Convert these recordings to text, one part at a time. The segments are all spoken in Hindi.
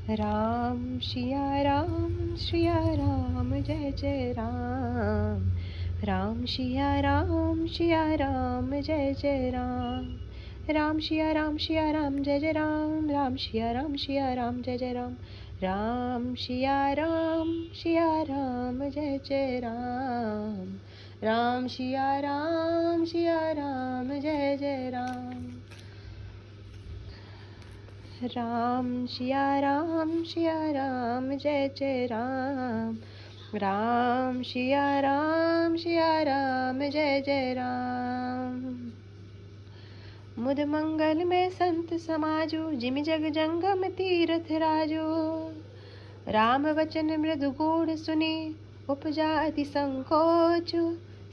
राम सिया राम जय जय राम। राम सिया राम जय जय राम। राम सिया राम जय जय राम। राम सिया राम जय जय राम। राम सिया राम जय जय राम। राम सिया राम जय जय राम। राम सिया राम जय जय राम। राम सिया राम जय जय राम। मुद मंगल में संत समाजो, जिमि जग जंगम तीरथ राजो। राम वचन मृदु गूढ़ सुनी, उपजा अति संकोच।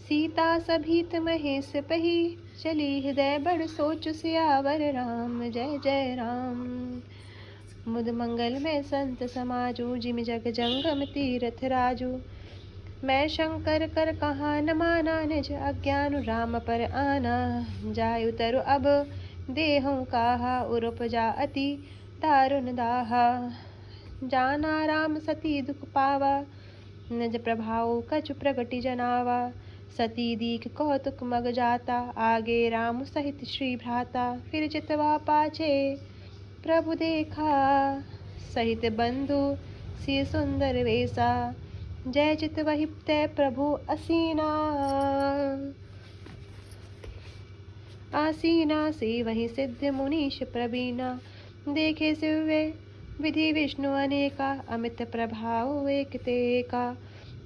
सीता सभीत महेश पही, चली हृदय बड़ सोच। सियावर राम जय जय राम। मुद मंगल में संत समाजो, जिमि जग जंगम तीरथ राजो। मैं शंकर कर कहा न माना, निज अज्ञान राम पर आना। जाय उतरु अब देहु काहा, उपजा अति दारुण दाहा। जाना राम सती दुख पावा, निज प्रभाव कछु प्रगति जनावा। सती दीख कौतुक मग जाता, आगे राम सहित श्री भ्राता। फिर चितवा पाछे प्रभु देखा, सहित बंधु सी सुंदर वेसा। जय चित वही तय प्रभु असीना, आसीना से वही सिद्ध मुनीश प्रवीणा। देखे सिव्य विधि विष्णु अनेका, अमित प्रभाव एक तेका।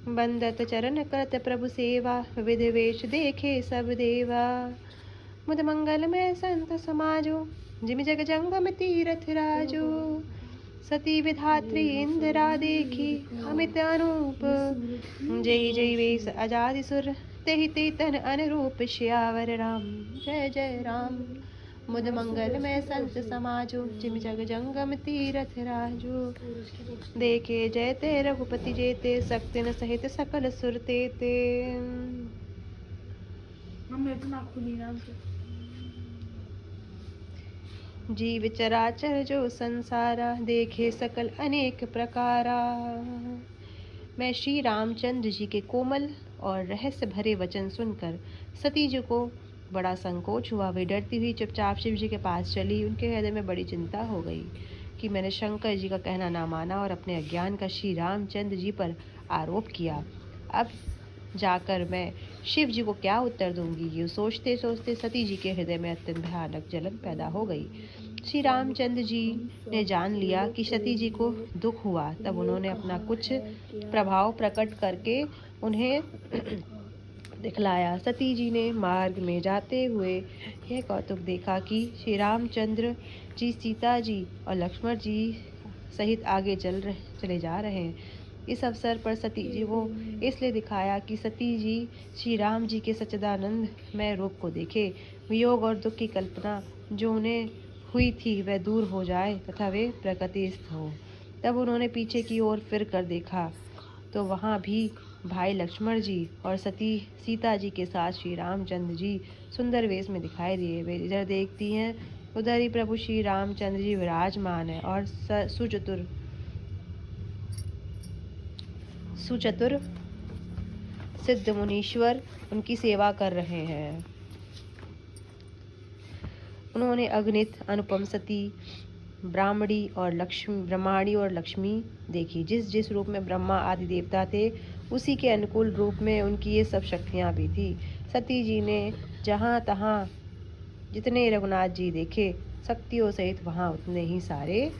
बंदत चरण करत प्रभु सेवा, विधि वेश देखे सब देवा। मुद मंगल में संत समाजो, जिमि जग जंगम तीरथ राजो। सती विधात्री इंदिरा देखी, अमित अनूप। जय जय वेश अजादि सुर, तेहि तेहि तन अनुरूप। श्यावर राम जय जय राम। मुद मंगल में संत समाजो, जिमि जग जंगम तीरथ राजो। देखे जयते रघुपति जेते, शक्ति न सहित सकल सुर तेते। जीव चराचर जो संसारा, देखे सकल अनेक प्रकारा। मैं श्री रामचंद्र जी के कोमल और रहस्य भरे वचन सुनकर सती जी को बड़ा संकोच हुआ। वे डरती हुई चुपचाप शिव जी के पास चली। उनके हृदय में बड़ी चिंता हो गई कि मैंने शंकर जी का कहना ना माना और अपने अज्ञान का श्री रामचंद्र जी पर आरोप किया। अब जाकर मैं शिव जी को क्या उत्तर दूंगी। ये सोचते सोचते सती जी के हृदय में अत्यंत भयानक जलन पैदा हो गई। श्री रामचंद्र जी ने जान लिया कि सती जी को दुख हुआ। तब उन्होंने अपना कुछ प्रभाव प्रकट करके उन्हें दिखलाया। सती जी ने मार्ग में जाते हुए यह कौतुक देखा कि श्री रामचंद्र जी सीता जी और लक्ष्मण जी सहित आगे चले जा रहे हैं। इस अवसर पर सती जी को इसलिए दिखाया कि सती जी श्री राम जी के सच्चिदानंद में रूप को देखे। वियोग और दुख की कल्पना जो उन्हें हुई थी वह दूर हो जाए तथा वे प्रकृतिस्थ हो। तब उन्होंने पीछे की ओर फिर कर देखा तो वहाँ भी भाई लक्ष्मण जी और सीता जी के साथ श्री रामचंद्र जी सुंदर वेश में दिखाई दिए। वे इधर देखती हैं उधर ही प्रभु श्री रामचंद्र जी विराजमान है और सुचतुर सिद्ध मुनीश्वर उनकी सेवा कर रहे हैं। उन्होंने अगणित अनुपम सती ब्रह्माणी और लक्ष्मी देखी। जिस जिस रूप में ब्रह्मा आदि देवता थे उसी के अनुकूल रूप में उनकी ये सब शक्तियां भी थी। सती जी ने जहाँ तहाँ जितने रघुनाथ जी देखे शक्तियों सहित वहाँ उतने ही सारे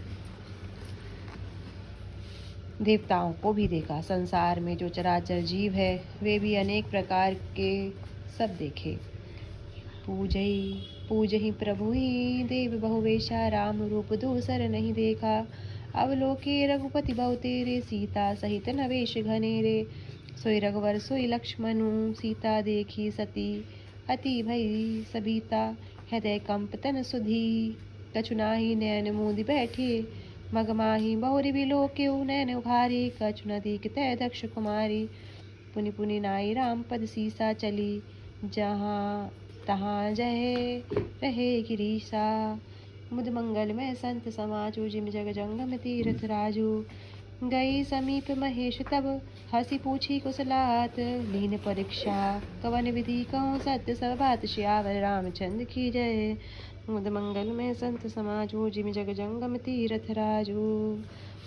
देवताओं को भी देखा। संसार में जो चराचर जीव है वे भी अनेक प्रकार के सब देखे। पूजहि प्रभु ही देव बहुवेशा, राम रूप दूसर नहीं देखा। अवलोके रघुपति बहु तेरे, सीता सहित नवेश घनेरे। सोई रघुवर सोई लक्ष्मणु, सीता देखी सती अति भई सबिता। हृदय कंप तन सुधी, कछु नाहि नैन मूंदि बैठे। मगमाही बहुरि बिलोक्यु, नैन उघारे। कछु न दिखतै दक्ष कुमारी। पुनि पुनि नाई राम पद सीसा चली, जहाँ तहाँ जय रहे गिरीसा। मुद मंगल में संत समाजु जिम जग जंगम तीर्थ राजू। गई समीप महेश तब हंसी पूछी कुशलात। लीन परीक्षा कवन विधि कहूँ सत्य सब बात। श्यावर रामचंद्र की जय। मुद मंगल में संत समाजु जिम जग जंगम तीर्थ राजू।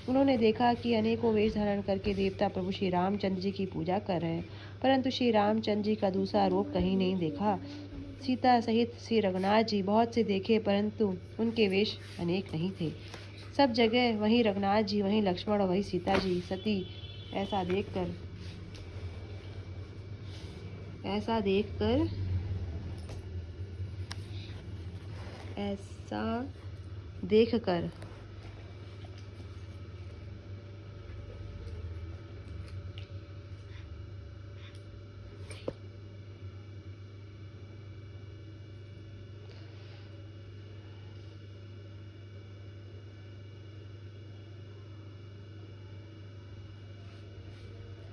उन्होंने देखा कि अनेकों वेश धारण करके देवता प्रभु श्री रामचंद्र जी की पूजा कर रहे हैं, परंतु श्री रामचंद्र जी का दूसरा रूप कहीं नहीं देखा। सीता सहित श्री रघुनाथ जी बहुत से देखे, परंतु उनके वेश अनेक नहीं थे। सब जगह वहीं रघुनाथ जी, वहीं लक्ष्मण और वहीं सीता जी। सती ऐसा देखकर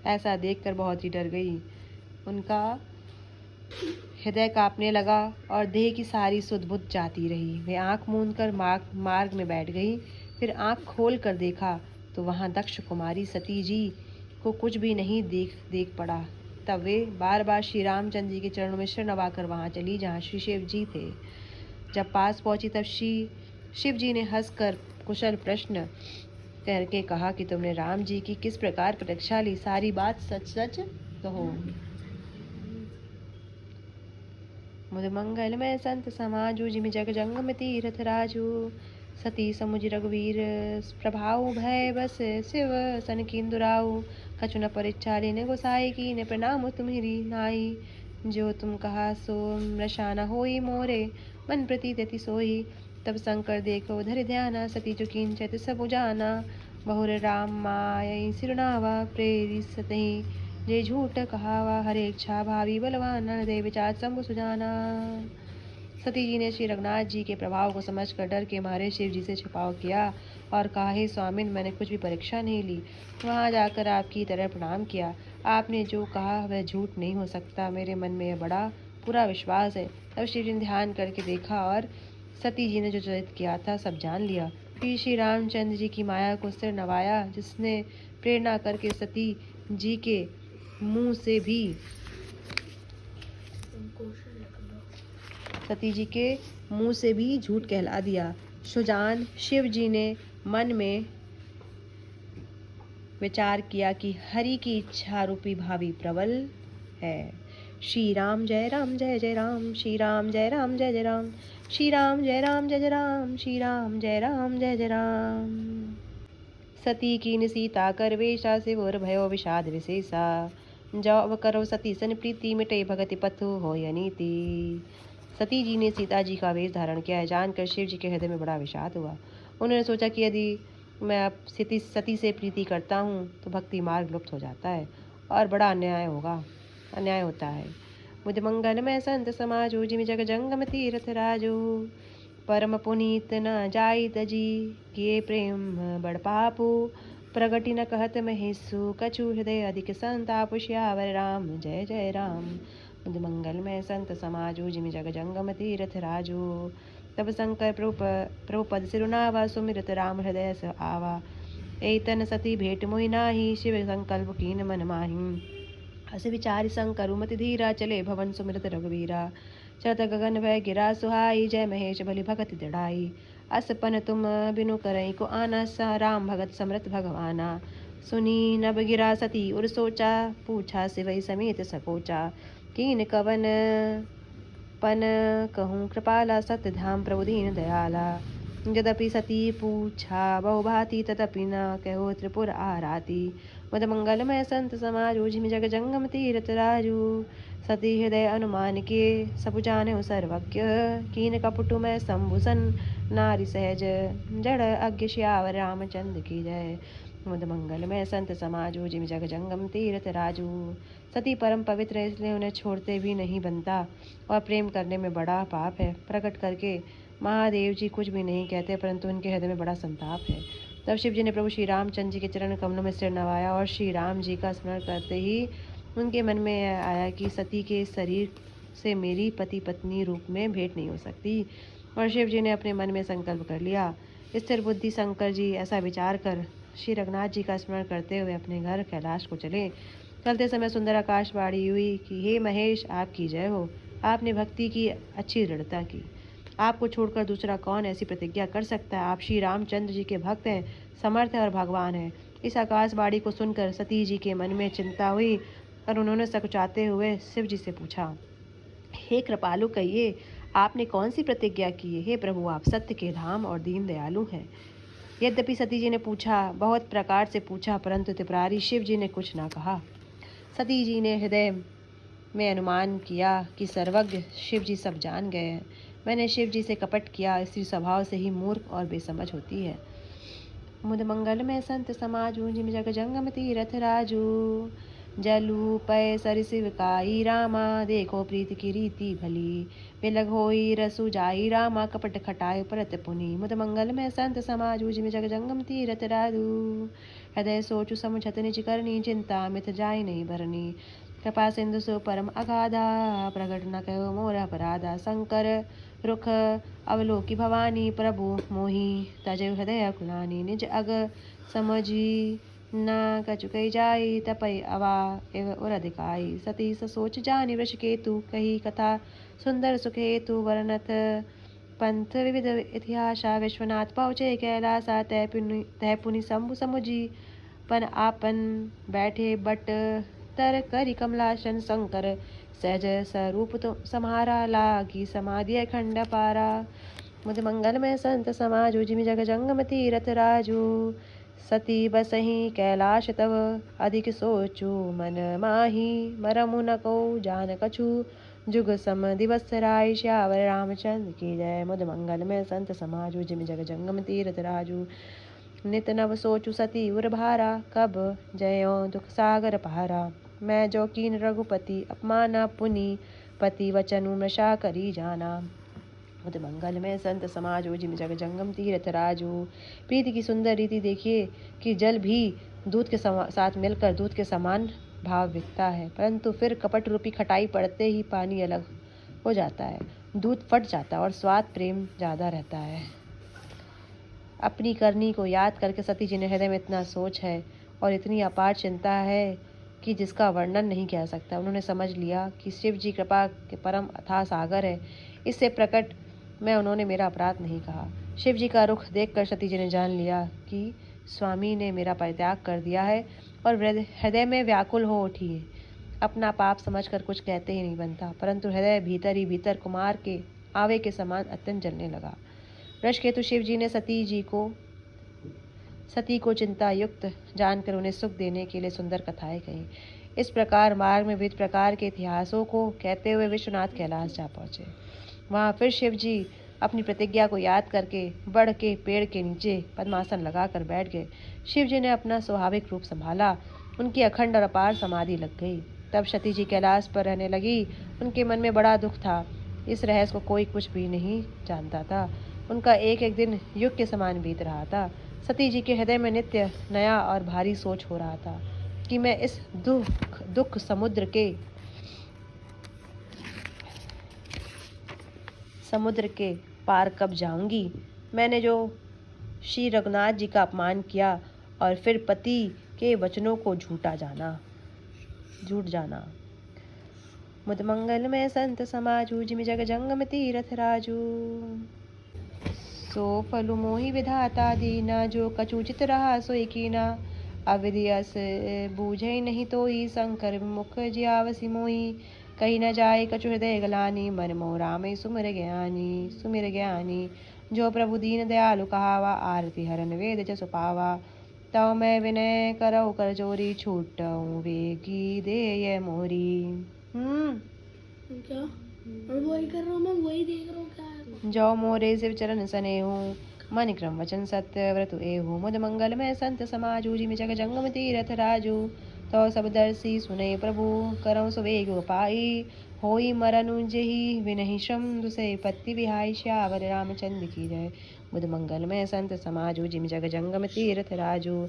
ऐसा देखकर बहुत ही डर गई। उनका हृदय कांपने लगा और देह की सारी सुध बुध जाती रही। वे आंख मूंद कर मार्ग में बैठ गई। फिर आंख खोल कर देखा तो वहां दक्ष कुमारी सती जी को कुछ भी नहीं देख पड़ा। तब वे बार बार श्री रामचंद्र जी के चरणों में सिर नवाकर वहां चली जहां श्री शिव जी थे। जब पास पहुंची तब श्री शिव जी ने हंसकर कुशल प्रश्न करके कहा कि तुमने राम जी की किस प्रकार परीक्षा ली, सारी बात सच सच कहो। मुद मंगल में संत समाजु जिमि जग जंगम तीर्थ राजू। सती समुझ रघुवीर प्रभाव भय बस शिव सन किंदुराऊ। कछु न परीक्षा लेने गोसाई की ने प्रणाम तुम्हारी नाई। जो तुम कहा सो मृषा न होई मोरे मन प्रतीत अति सोई। तब शंकर देखो धरि ध्याना सती जो किंचित सब जाना। बहुर राम माय सिरुनावा प्रेरी सतही। जे झूठ कहावा हरे इच्छा भावी बलवान दे विचार शंभु सुजाना। सती जी ने श्री रघुनाथ जी के प्रभाव को समझकर डर के मारे शिव जी से छिपाव किया और कहा, हे स्वामिन, मैंने कुछ भी परीक्षा नहीं ली। वहां जाकर आपकी तरह प्रणाम किया। आपने जो कहा वह झूठ नहीं हो सकता। मेरे मन में यह बड़ा पूरा विश्वास है। तब शिव जी ने ध्यान करके देखा और सती जी ने जो चरित किया था सब जान लिया। फिर श्री रामचंद्र जी की माया को सिर नवाया, जिसने प्रेरणा करके सती जी के मुंह से भी झूठ कहला दिया। सुजान शिव जी ने मन में विचार किया कि हरि की इच्छा रूपी भावी प्रबल है। श्री राम जय राम जय जय राम, श्री राम जय राम जय जय राम, श्री राम जय राम जय जय राम, श्री राम जय राम जय जय राम। सती कीन सीता कर वेशा सिवोर भयो विषाद विशेषा। जब करो सती सन प्रीति मिटे भगति पथु हो नीति। सती जी ने सीता जी का वेश धारण किया है जानकर शिव जी के हृदय में बड़ा विषाद हुआ। उन्होंने सोचा कि यदि मैं अब सती से प्रीति करता हूँ तो भक्ति मार्ग लुप्त हो जाता है और बड़ा अन्याय होता है। मुझ मंगल में संत समाजो जिमि जग जंगम तीर्थ राजो। परम पुनीत न जाई तजी किए प्रेम बड़ पापू। प्रगति न कहत महेशु कछु हृदय अधिक संताप। श्यावर राम जय जय राम। मुद मंगल में संत समाजो जिमि जग जंगम तीर्थ राजो। तब शंकर प्रभु पद सिरुनावा सुमिरत राम हृदय स आवा। एतन सती भेट मोहि नाही शिव संकल्प कीन मन माही। हस विचारि शंकर मति धीरा चले भवन सुमिरत रघुवीरा। चरत गगन भय गिरा सुहाई जय महेश भली भगति दृढ़ाई। असपन तुम बिनु करई को आना सा राम भगत समरत भगवाना। सुनी नभ गिरा सती उर सोचा पूछा सिवई समेत सकोचा। कीन कवन पन कहूँ कृपाला सत्य धाम प्रभु दीन दयाला। यद्यपि सती पूछा बहुभांति तदपि न कहो त्रिपुर आराती। मद मंगलमय संत समाजो जिमि जग जंगम तीर्थ राजू। सती हृदय अनुमान के सब जाने सर्वज्ञ। कीन कपटु में शंभुसन नारी सहज जड़ अज्ञ। श्यावर रामचंद्र की जय। मुद मंगल में संत समाजो जिमि जग जंगम तीर्थ राजू। सती परम पवित्र है, इसलिए उन्हें छोड़ते भी नहीं बनता और प्रेम करने में बड़ा पाप है। प्रकट करके महादेव जी कुछ भी नहीं कहते, परंतु उनके हृदय में बड़ा संताप है। तब शिव जी ने प्रभु श्री रामचंद्र जी के चरण कमलों में सिर नवाया और श्री राम जी का स्मरण करते ही उनके मन में आया कि सती के शरीर से मेरी पति पत्नी रूप में भेंट नहीं हो सकती। और शिव जी ने अपने मन में संकल्प कर लिया। स्थिर बुद्धि शंकर जी ऐसा विचार कर श्री रघुनाथ जी का स्मरण करते हुए अपने घर कैलाश को चले। चलते समय सुंदर आकाशवाणी हुई कि हे महेश, आपकी जय हो। आपने भक्ति की अच्छी दृढ़ता की। आपको छोड़कर दूसरा कौन ऐसी प्रतिज्ञा कर सकता है। आप श्री रामचंद्र जी के भक्त हैं, समर्थ हैं और भगवान हैं। इस आकाशवाणी को सुनकर सती जी के मन में चिंता हुई और उन्होंने सकुचाते हुए शिव जी से पूछा, हे कृपालु, कहिए आपने कौन सी प्रतिज्ञा की है। हे प्रभु, आप सत्य के धाम और दीन दयालु हैं। यद्यपि सती जी ने पूछा, बहुत प्रकार से पूछा, परंतु त्रिपुरारी शिव जी ने कुछ ना कहा। सती जी ने हृदय में अनुमान किया कि सर्वज्ञ शिव जी सब जान गए हैं। मैंने शिव जी से कपट किया। स्त्री स्वभाव से ही मूर्ख और बेसमझ होती है। मुद मंगल में संत समाजू, जिम जग जंगम तीरथ राजू। जलू पय सरिसिव काई रामा, देखो प्रीति की रीति भली। बिलग होई रसु जाई रामा, कपट खटाए परत पुनि। मुद मंगल में संत समाजू, जिम जग जंगम तीरथ राजू। हृदय सोचु समुझत निज करनी, चिंता मिथ जाय नहीं भरनी। कृपा सिंधु सो परम अगाधा, प्रगट न कहो मोर अपराधा। शंकर रुख अवलोकी भवानी, प्रभु मोहि तजय हृदय कुलानी। निज अग समझी न कछु कही जाई, तपय अवा एव उर अधिकाई। सती सोच जानि वृष केतु, कही कथा सुंदर सुखेतु। वर्णत पंथ विविध इतिहासा, विश्वनाथ पहुँचे कैलासा। तह पुनि शंभु समुझी पन आपन, बैठे बट तर करि कमलासन। शंकर सहज स्वरूप तो सम्हारा, लागी समाधि खंड पारा। मुद मंगल में संत समाजू, जिमि जग जंगम तीरथ राजू। सती बसही कैलाश तव, अधिक सोचू मन माही। मरमु न को जान कछु, जुग सम दिवस राय। श्यावर रामचंद्र की जय। मुद मंगल में संत समाजू, जिमि जग जंगम तीरथ राजू। नित नव सोचु सती उर भारा, कब जयो दुख सागर पहारा। मैं जो कीन रघुपति अपमाना, पुनि पति वचनु मृषा करी जाना। मुद मंगल में संत समाजो, जिम जग जंगम तीरथ राजू। प्रीति की सुंदर रीति देखिए कि जल भी दूध के साथ मिलकर दूध के समान भाव बिकता है, परंतु फिर कपट रूपी खटाई पड़ते ही पानी अलग हो जाता है, दूध फट जाता है और स्वाद प्रेम ज़्यादा रहता है। अपनी करनी को याद करके सती जी ने हृदय में इतना सोच है और इतनी अपार चिंता है कि जिसका वर्णन नहीं किया सकता। उन्होंने समझ लिया कि शिव जी कृपा के परम अथाह सागर है। इससे प्रकट में उन्होंने मेरा अपराध नहीं कहा। शिव जी का रुख देखकर सती जी ने जान लिया कि स्वामी ने मेरा परित्याग कर दिया है और हृदय में व्याकुल हो उठी है। अपना पाप समझकर कुछ कहते ही नहीं बनता, परंतु हृदय भीतर ही भीतर कुमार के आवे के समान अत्यंत जलने लगा। वृषकेतु शिव जी ने सती को चिंता युक्त जानकर उन्हें सुख देने के लिए सुंदर कथाएं कही। इस प्रकार मार्ग में विविध प्रकार के इतिहासों को कहते हुए विश्वनाथ कैलाश जा पहुँचे। वहाँ फिर शिव जी अपनी प्रतिज्ञा को याद करके बढ़ के पेड़ के नीचे पद्मासन लगाकर बैठ गए। शिव जी ने अपना स्वाभाविक रूप संभाला। उनकी अखंड और अपार समाधि लग गई। तब सती जी कैलाश पर रहने लगी। उनके मन में बड़ा दुख था। इस रहस्य को कोई कुछ भी नहीं जानता था। उनका एक एक दिन युग के समान बीत रहा था। सती जी के हृदय में नित्य नया और भारी सोच हो रहा था कि मैं इस दुख समुद्र के पार कब जाऊंगी। मैंने जो श्री रघुनाथ जी का अपमान किया और फिर पति के वचनों को झूठ जाना। मुद मंगल में संत समाजू, जिमि जग जंगम तीरथ राजू। सो फलु मोहि विधाता दीना, जो कचुचित रहा सोई कीना। अविधि अस बूझै नहीं तोई, शंकर मुख जियावसि मोहि। कही न जाय कछु हृदय गलानी, मन मोह रामै सुमिर ज्ञानी। जो प्रभु दीन दयालु कहावा, आरती हरन वेद जसु पावा। तव मैं विनय करौ कर जोरी, छूटऊँ वेगी देय मोरी। क्या मैं वही कर रहा हूँ, मैं वही देख रहा हूँ क्या है। जो मोरे शिव चरण सनेहु, मन क्रम वचन सत्य व्रत एहु। मुद मंगल में संत समाजू, जिमि जग जंगम तीरथ राजू। तो सब दर्शी सुने प्रभु, करौ सुवेग पाई। होई मरनु जेहि विनहि श्रम, दुसै पत्ति विहाई। श्यावर रामचंद्र की जय। मुद मंगल में संत समाजू, जिमि जग जंगम तीरथ राजू।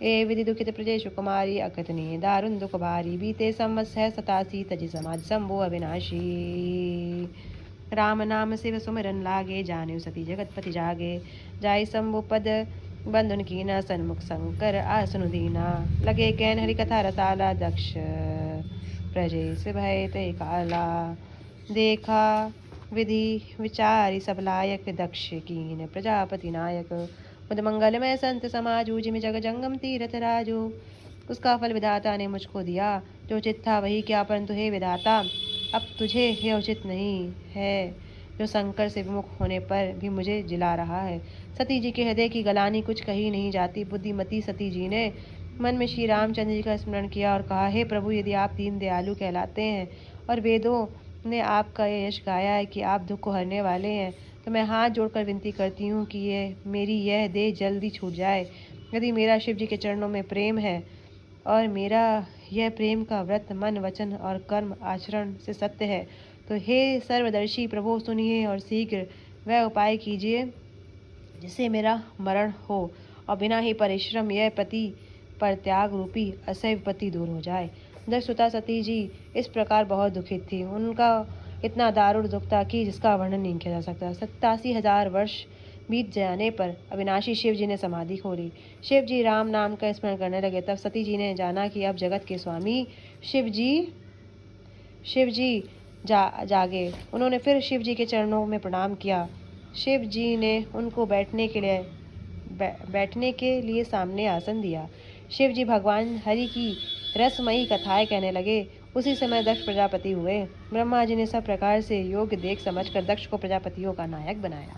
ए विधि दुखित प्रजेशु कुमारी, अकथनीय दारुण दुख भारी। बीते संवत्सर 87, तजि समाज शंभु अविनाशी। राम नाम शिव सुमिरन लागे, जाने सती जगतपति जागे। जाय शंभु पद बंधुन कीना, सन्मुख शंकर आसनु दीना। लगे कैन हरि कथा रसाला, दक्ष प्रजेश भय ते काला। देखा विधि विचारी सब लायक, दक्ष कीन प्रजापति नायक। मुद मंगलमय संत समाजू, जिमि जग जंगम तीरथ राजू। उसका फल विधाता ने मुझको दिया, जो चित था वही क्या, परंतु हे विधाता अब तुझे यह उचित नहीं है, जो शंकर से विमुख होने पर भी मुझे जिला रहा है। सती जी के हृदय की गलानी कुछ कही नहीं जाती। बुद्धिमती सती जी ने मन में श्री रामचंद्र जी का स्मरण किया और कहा, हे प्रभु, यदि आप दीन दयालु कहलाते हैं और वेदों ने आपका यह यश गाया है कि आप दुख को हरने वाले हैं, तो मैं हाथ जोड़कर विनती करती हूँ कि मेरी यह देह जल्दी छूट जाए। यदि मेरा शिव जी के चरणों में प्रेम है और मेरा यह प्रेम का व्रत मन वचन और कर्म आचरण से सत्य है, तो हे सर्वदर्शी प्रभु, सुनिए और शीघ्र वह उपाय कीजिए जिससे मेरा मरण हो और बिना ही परिश्रम यह पति पर त्याग रूपी असह्य विपत्ति दूर हो जाए। दक्षसुता सती जी इस प्रकार बहुत दुखित थी। उनका इतना दारुण दुख था कि जिसका वर्णन नहीं किया जा सकता। 87,000 वर्ष बीत जाने पर अविनाशी शिव जी ने समाधि खोली। शिव जी राम नाम का स्मरण करने लगे। तब सती जी ने जाना कि अब जगत के स्वामी शिव जी जागे। उन्होंने फिर शिव जी के चरणों में प्रणाम किया। शिव जी ने उनको बैठने के लिए सामने आसन दिया। शिव जी भगवान हरि की रसमयी कथाएं कहने लगे। उसी समय दक्ष प्रजापति हुए। ब्रह्मा जी ने सब प्रकार से योग्य देख समझकर दक्ष को प्रजापतियों का नायक बनाया।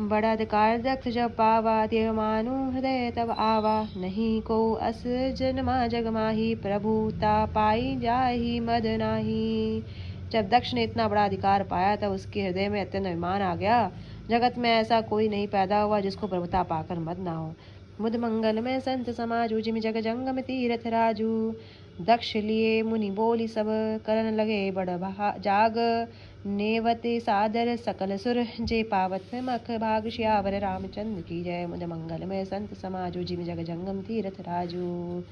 बड़ा अधिकार दक्ष जब पावा, देव मानु हृदय तब आवा। नहीं को अस जन्मा जग माही, प्रभुता पाई जाही मद नाही। जब दक्ष ने इतना बड़ा अधिकार पाया तब उसके हृदय में अत्यंत अभिमान आ गया। जगत में ऐसा कोई नहीं पैदा हुआ जिसको प्रभुता पाकर मद ना हो। मुद मंगल में संत समाजू, जिमि जग जंगम तीरथ राजू। दक्ष लिए मुनि बोली सब, करन लगे बड़ जाग। नेवते सादर सकल सुर, जे पावत मख भाग। श्यावर रामचंद्र की जय। मुद मंगल में संत समाजू, जिमि जग जंगम तीरथ राजू।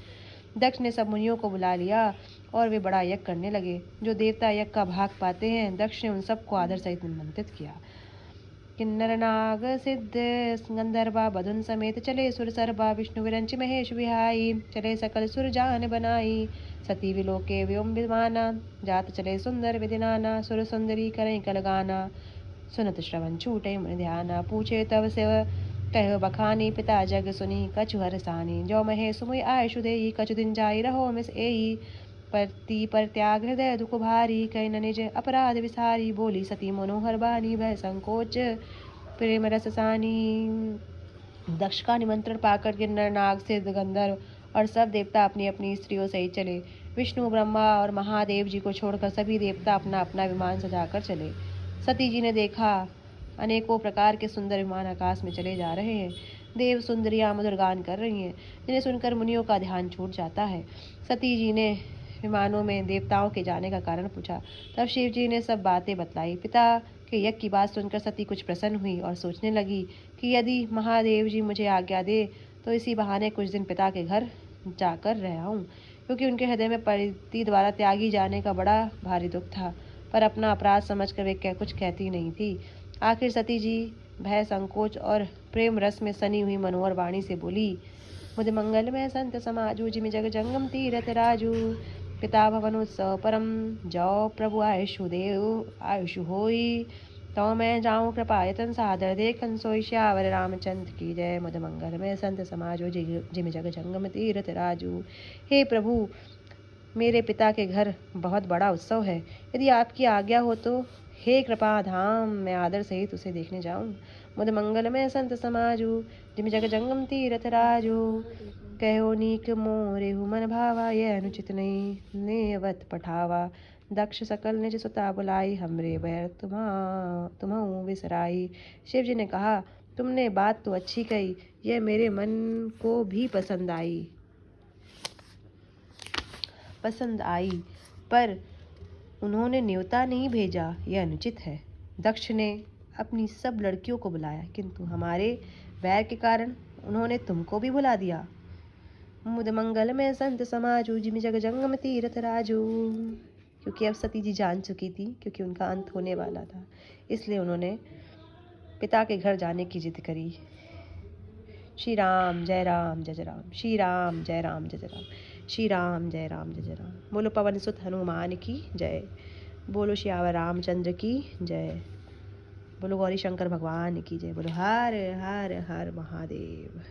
दक्ष ने सब मुनियों को बुला लिया और वे बड़ा यज्ञ करने लगे। जो देवता यज्ञ का भाग पाते हैं, दक्ष ने उन सबको आदर सहित निमंत्रित किया। किन्नर नाग सिद्ध गंधर्वा, बधुन समेत चले सुर सरबा। विष्णु विरंच महेश विहाई, चले सकल सुर जान बनाई। सती विलोके व्योम विमाना, जात चले सुंदर विधि नाना। सुर सुंदरी करें कल गाना, सुनत श्रवण छूटे मन ध्याना। पूछे तब शिव कहो बखानी, पिता जग सुनी कछु हरसानी। जो महे सुमुई आयु देई, कछु दिन जाई रहो मिस एई। पति पर त्याग हृदय दुख भारी, कई न निज अपराध विसारी। बोली सती मनोहर बानी, भय संकोच प्रेम रस सानी। दक्ष का निमंत्रण पाकर किन्नर नाग सिद्ध गंधर्व और सब देवता अपनी अपनी स्त्रियों सहित चले। विष्णु ब्रह्मा और महादेव जी को छोड़कर सभी देवता अपना अपना विमान सजाकर चले। सती जी ने देखा अनेकों प्रकार के सुंदर विमान आकाश में चले जा रहे हैं। देव सुंदरियां मधुर गान कर रही हैं, जिन्हें सुनकर मुनियों का ध्यान छूट जाता है। सती जी ने विमानों में देवताओं के जाने का कारण पूछा। तब शिव जी ने सब बातें बतलाई। पिता के यज्ञ की बात सुनकर सती कुछ प्रसन्न हुई और सोचने लगी कि यदि महादेव जी मुझे आज्ञा दे तो इसी बहाने कुछ दिन पिता के घर जाकर रह आऊं, क्योंकि उनके हृदय में पति द्वारा त्यागी जाने का बड़ा भारी दुख था। पर अपना अपराध समझकर वे कुछ कहती नहीं थी। आखिर सती जी भय संकोच और प्रेम रस में सनी हुई मनोहर वाणी से बोली, मुझ मंगल में संत समाजू, जिमि जग जंगम तीरथ राजू। पिता भवन उत्सव परम, जौ प्रभु आयुषु होई। तो मैं जाऊं कृपा यतन सादर, देखन सोई श्यावर रामचंद्र की जय। मुद मंगल में संत समाजो, जिमि जग जंगम तीरथ राजू। हे प्रभु, मेरे पिता के घर बहुत बड़ा उत्सव है। यदि आपकी आज्ञा हो तो हे कृपा धाम, मैं आदर सहित उसे देखने जाऊं। मुद मंगल में संत समाजू, जिमि जग जंगम तीरथ राजू। कहो नीक मोरे मन भावा, यह अनुचित नहीं नेवत पठावा। दक्ष सकल निज सुता बुलाई, हमरे बैर तुम्हु विसराई। शिव जी ने कहा, तुमने बात तो अच्छी कही, यह मेरे मन को भी पसंद आई, पर उन्होंने न्योता नहीं भेजा, यह अनुचित है। दक्ष ने अपनी सब लड़कियों को बुलाया, किंतु हमारे बैर के कारण उन्होंने तुमको भी बुला दिया। मुद मंगल में संत समाजू, जिमि जग जंगम तीरथ राजू। क्योंकि अब सती जी जान चुकी थी, क्योंकि उनका अंत होने वाला था, इसलिए उन्होंने पिता के घर जाने की जिद करी। श्री राम जय राम जय जय राम, श्री राम जय राम जय जय राम, श्री राम जय राम जय जय राम। बोलो पवन सुत हनुमान की जय, बोलो श्यावर रामचंद्र की जय, बोलो गौरी शंकर भगवान की जय, बोलो हर हर हर महादेव।